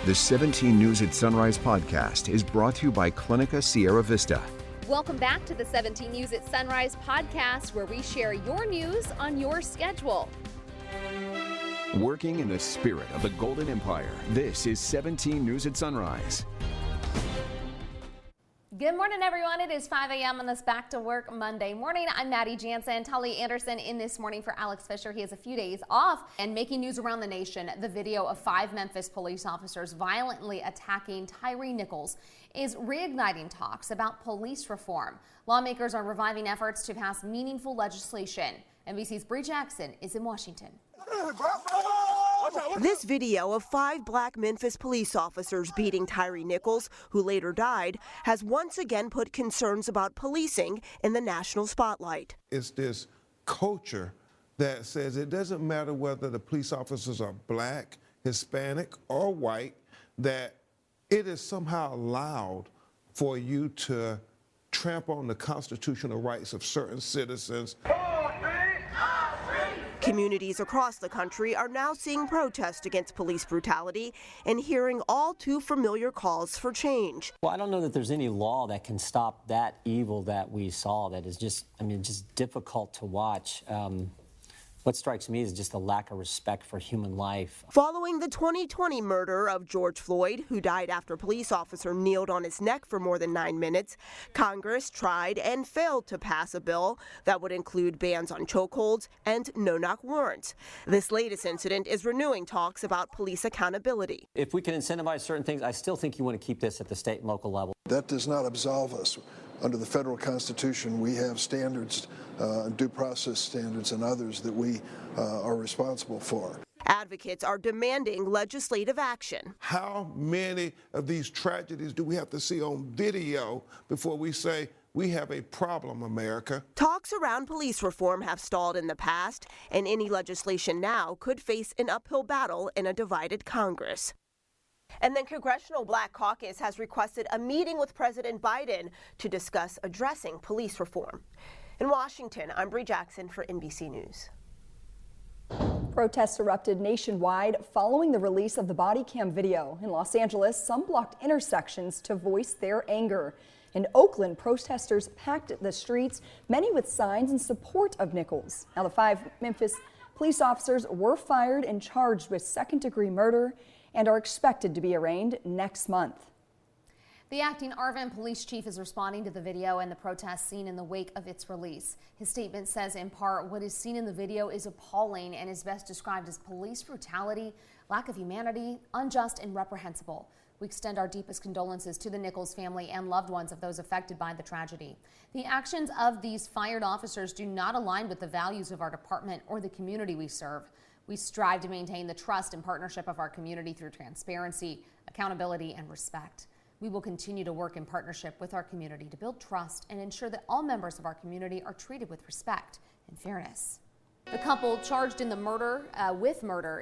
The 17 News at Sunrise podcast is brought to you by Clinica Sierra Vista. Welcome back to the 17 News at Sunrise podcast, where we share your news on your schedule. Working in the spirit of the Golden Empire, this is 17 News at Sunrise. Good morning, everyone. It is 5 a.m. on this Back to Work Monday morning. I'm Maddie Jansen. Tully Anderson in this morning for Alex Fisher. He has a few days off. And making news around the nation, the video of 5 Memphis police officers violently attacking Tyre Nichols is reigniting talks about police reform. Lawmakers are reviving efforts to pass meaningful legislation. NBC's Bree Jackson is in Washington. This video of 5 black Memphis police officers beating Tyre Nichols, who later died, has once again put concerns about policing in the national spotlight. It's this culture that says it doesn't matter whether the police officers are black, Hispanic, or white, that it is somehow allowed for you to trample on the constitutional rights of certain citizens. Communities across the country are now seeing protests against police brutality and hearing all too familiar calls for change. Well, I don't know that there's any law that can stop that evil that we saw. That is just difficult to watch. What strikes me is just a lack of respect for human life. Following the 2020 murder of George Floyd, who died after a police officer kneeled on his neck for more than 9 minutes, Congress tried and failed to pass a bill that would include bans on chokeholds and no-knock warrants. This latest incident is renewing talks about police accountability. If we can incentivize certain things, I still think you want to keep this at the state and local level. That does not absolve us. Under the federal Constitution, we have standards, due process standards and others that we are responsible for. Advocates are demanding legislative action. How many of these tragedies do we have to see on video before we say we have a problem, America? Talks around police reform have stalled in the past, and any legislation now could face an uphill battle in a divided Congress. And then Congressional Black Caucus has requested a meeting with President Biden to discuss addressing police reform. In Washington, I'm Bree Jackson for NBC News. Protests erupted nationwide following the release of the body cam video. In Los Angeles, some blocked intersections to voice their anger. In Oakland, protesters packed the streets, many with signs in support of Nichols. Now, the 5 Memphis police officers were fired and charged with second-degree murder and are expected to be arraigned next month. The acting Arvin police chief is responding to the video and the protests seen in the wake of its release. His statement says, in part, what is seen in the video is appalling and is best described as police brutality, lack of humanity, unjust and reprehensible. We extend our deepest condolences to the Nichols family and loved ones of those affected by the tragedy. The actions of these fired officers do not align with the values of our department or the community we serve. We strive to maintain the trust and partnership of our community through transparency, accountability, and respect. We will continue to work in partnership with our community to build trust and ensure that all members of our community are treated with respect and fairness. The couple charged in the murder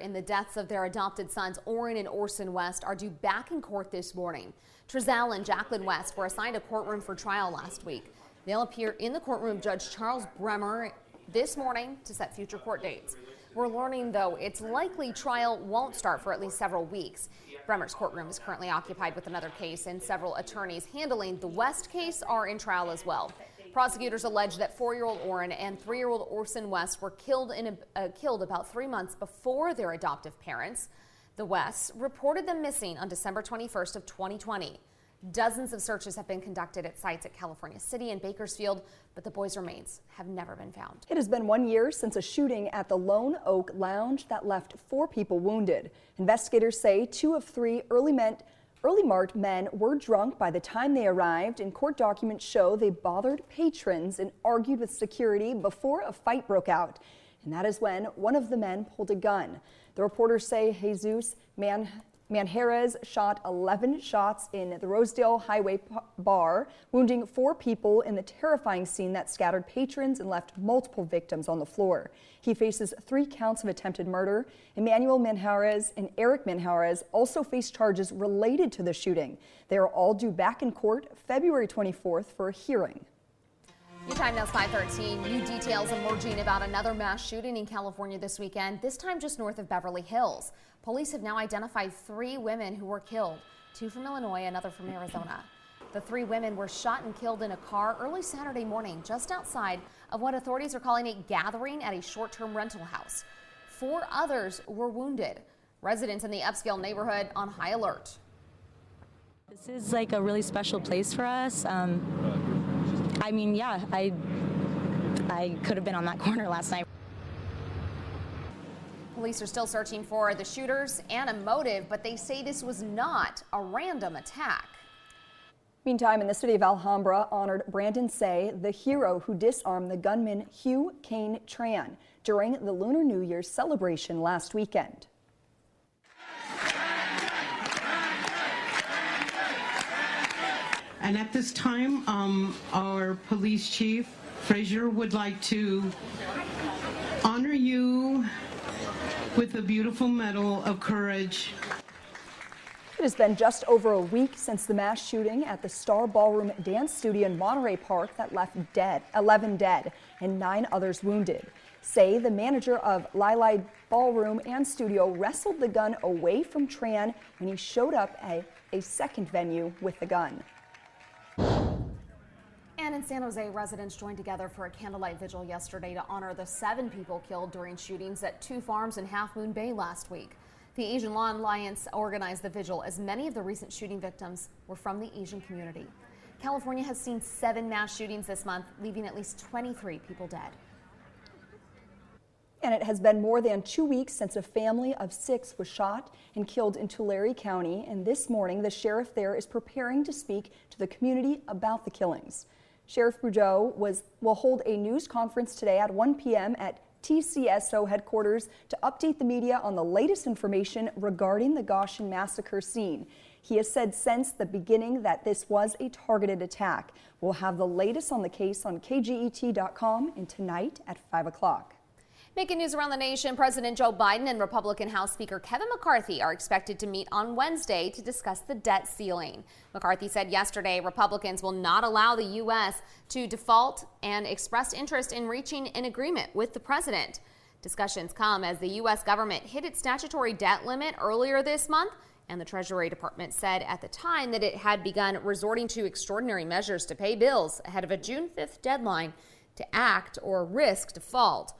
in the deaths of their adopted sons, Orrin and Orson West, are due back in court this morning. Trezell and Jacqueline West were assigned a courtroom for trial last week. They'll appear in the courtroom of Judge Charles Bremer this morning to set future court dates. We're learning, though, it's likely trial won't start for at least several weeks. Bremer's courtroom is currently occupied with another case, and several attorneys handling the West case are in trial as well. Prosecutors allege that 4-year-old Orrin and 3-year-old Orson West were killed about 3 months before their adoptive parents. The Wests reported them missing on December 21st of 2020. Dozens of searches have been conducted at sites at California City and Bakersfield, but the boys' remains have never been found. It has been 1 year since a shooting at the Lone Oak Lounge that left 4 people wounded. Investigators say 2 of 3 early marked men were drunk by the time they arrived, and court documents show they bothered patrons and argued with security before a fight broke out. And that is when one of the men pulled a gun. The reporters say Jesus Manjarrez shot 11 shots in the Rosedale Highway bar, wounding 4 people in the terrifying scene that scattered patrons and left multiple victims on the floor. He faces 3 counts of attempted murder. Emmanuel Manjarrez and Eric Manjarrez also face charges related to the shooting. They are all due back in court February 24th for a hearing. Your time now is 5:13. New details emerging about another mass shooting in California this weekend, this time just north of Beverly Hills. Police have now identified 3 women who were killed, 2 from Illinois, another from Arizona. The 3 women were shot and killed in a car early Saturday morning just outside of what authorities are calling a gathering at a short-term rental house. 4 others were wounded. Residents in the upscale neighborhood on high alert. This is like a really special place for us. I could have been on that corner last night. Police are still searching for the shooters and a motive, but they say this was not a random attack. Meantime, in the city of Alhambra, honored Brandon Say, the hero who disarmed the gunman Hugh Kane Tran during the Lunar New Year's celebration last weekend. And at this time, our police chief, Frazier, would like to honor you with a beautiful Medal of Courage. It has been just over a week since the mass shooting at the Star Ballroom Dance Studio in Monterey Park that left 11 dead and 9 others wounded. Say, the manager of Lili Ballroom and Studio, wrestled the gun away from Tran when he showed up at a second venue with the gun. And in San Jose, residents joined together for a candlelight vigil yesterday to honor the 7 people killed during shootings at 2 farms in Half Moon Bay last week. The Asian Law Alliance organized the vigil as many of the recent shooting victims were from the Asian community. California has seen 7 mass shootings this month, leaving at least 23 people dead. And it has been more than 2 weeks since a family of 6 was shot and killed in Tulare County. And this morning, the sheriff there is preparing to speak to the community about the killings. Sheriff Boudreaux will hold a news conference today at 1 p.m. at TCSO headquarters to update the media on the latest information regarding the Goshen massacre scene. He has said since the beginning that this was a targeted attack. We'll have the latest on the case on KGET.com and tonight at 5 o'clock. Making news around the nation, President Joe Biden and Republican House Speaker Kevin McCarthy are expected to meet on Wednesday to discuss the debt ceiling. McCarthy said yesterday Republicans will not allow the U.S. to default and expressed interest in reaching an agreement with the president. Discussions come as the U.S. government hit its statutory debt limit earlier this month, and the Treasury Department said at the time that it had begun resorting to extraordinary measures to pay bills ahead of a June 5th deadline to act or risk default.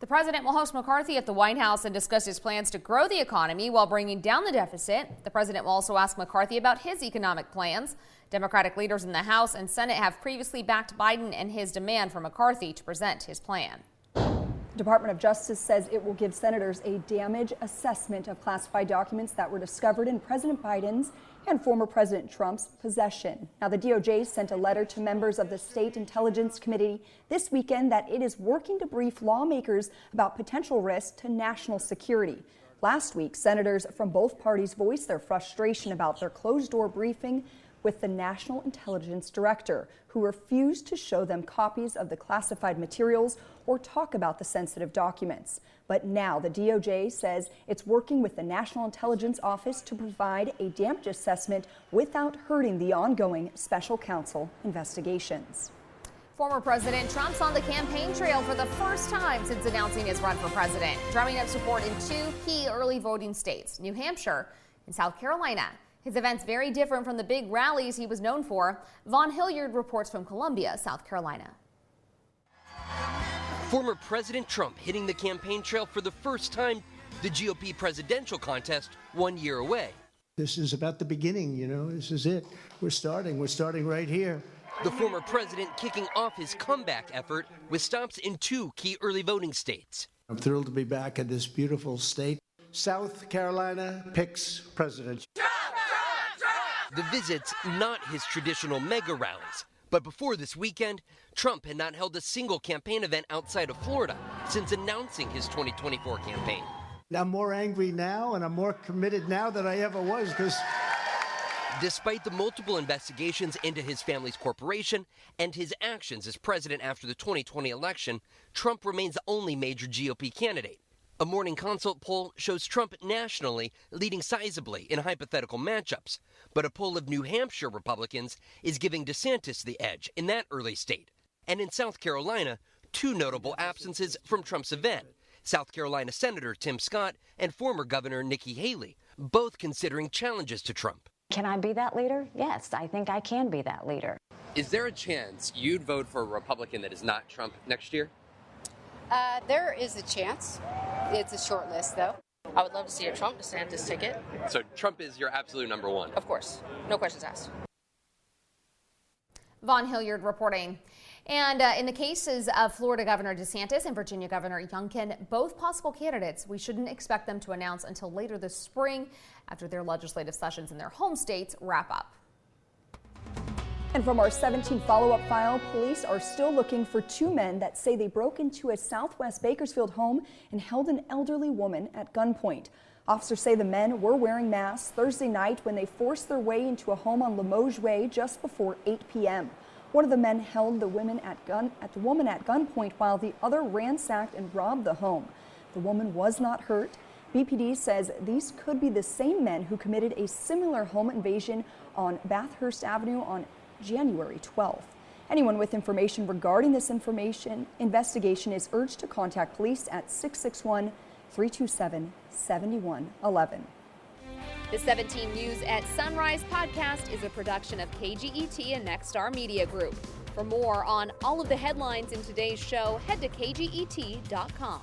The president will host McCarthy at the White House and discuss his plans to grow the economy while bringing down the deficit. The president will also ask McCarthy about his economic plans. Democratic leaders in the House and Senate have previously backed Biden and his demand for McCarthy to present his plan. The Department of Justice says it will give senators a damage assessment of classified documents that were discovered in President Biden's and former President Trump's possession. Now, the DOJ sent a letter to members of the State Intelligence Committee this weekend that it is working to brief lawmakers about potential risks to national security. Last week, senators from both parties voiced their frustration about their closed-door briefing with the National Intelligence Director, who refused to show them copies of the classified materials or talk about the sensitive documents. But now the DOJ says it's working with the National Intelligence Office to provide a damage assessment without hurting the ongoing special counsel investigations. Former President Trump's on the campaign trail for the first time since announcing his run for president, drumming up support in 2 key early voting states, New Hampshire and South Carolina. His event's very different from the big rallies he was known for. Vaughn Hilliard reports from Columbia, South Carolina. Former President Trump hitting the campaign trail for the first time, the GOP presidential contest 1 year away. This is about the beginning, you know, this is it. We're starting right here. The former president kicking off his comeback effort with stops in 2 key early voting states. I'm thrilled to be back in this beautiful state. South Carolina picks president. The visits not his traditional mega rallies. But before this weekend, Trump had not held a single campaign event outside of Florida since announcing his 2024 campaign. I'm more angry now and I'm more committed now than I ever was because despite the multiple investigations into his family's corporation and his actions as president after the 2020 election, Trump remains the only major GOP candidate. A Morning Consult poll shows Trump nationally leading sizably in hypothetical matchups, but a poll of New Hampshire Republicans is giving DeSantis the edge in that early state. And in South Carolina, 2 notable absences from Trump's event, South Carolina Senator Tim Scott and former Governor Nikki Haley, both considering challenges to Trump. Can I be that leader? Yes, I think I can be that leader. Is there a chance you'd vote for a Republican that is not Trump next year? There is a chance. It's a short list, though. I would love to see a Trump DeSantis ticket. So Trump is your absolute number one? Of course. No questions asked. Vaughn Hilliard reporting. And in the cases of Florida Governor DeSantis and Virginia Governor Youngkin, both possible candidates, we shouldn't expect them to announce until later this spring after their legislative sessions in their home states wrap up. And from our 17 follow-up file, police are still looking for two men that say they broke into a Southwest Bakersfield home and held an elderly woman at gunpoint. Officers say the men were wearing masks Thursday night when they forced their way into a home on Limoges Way just before 8 p.m. One of the men held the woman at gunpoint while the other ransacked and robbed the home. The woman was not hurt. BPD says these could be the same men who committed a similar home invasion on Bathurst Avenue on January 12th. Anyone with information regarding this investigation is urged to contact police at 661-327-7111. The 17 News at Sunrise podcast is a production of KGET and Nexstar Media Group. For more on all of the headlines in today's show, head to kget.com.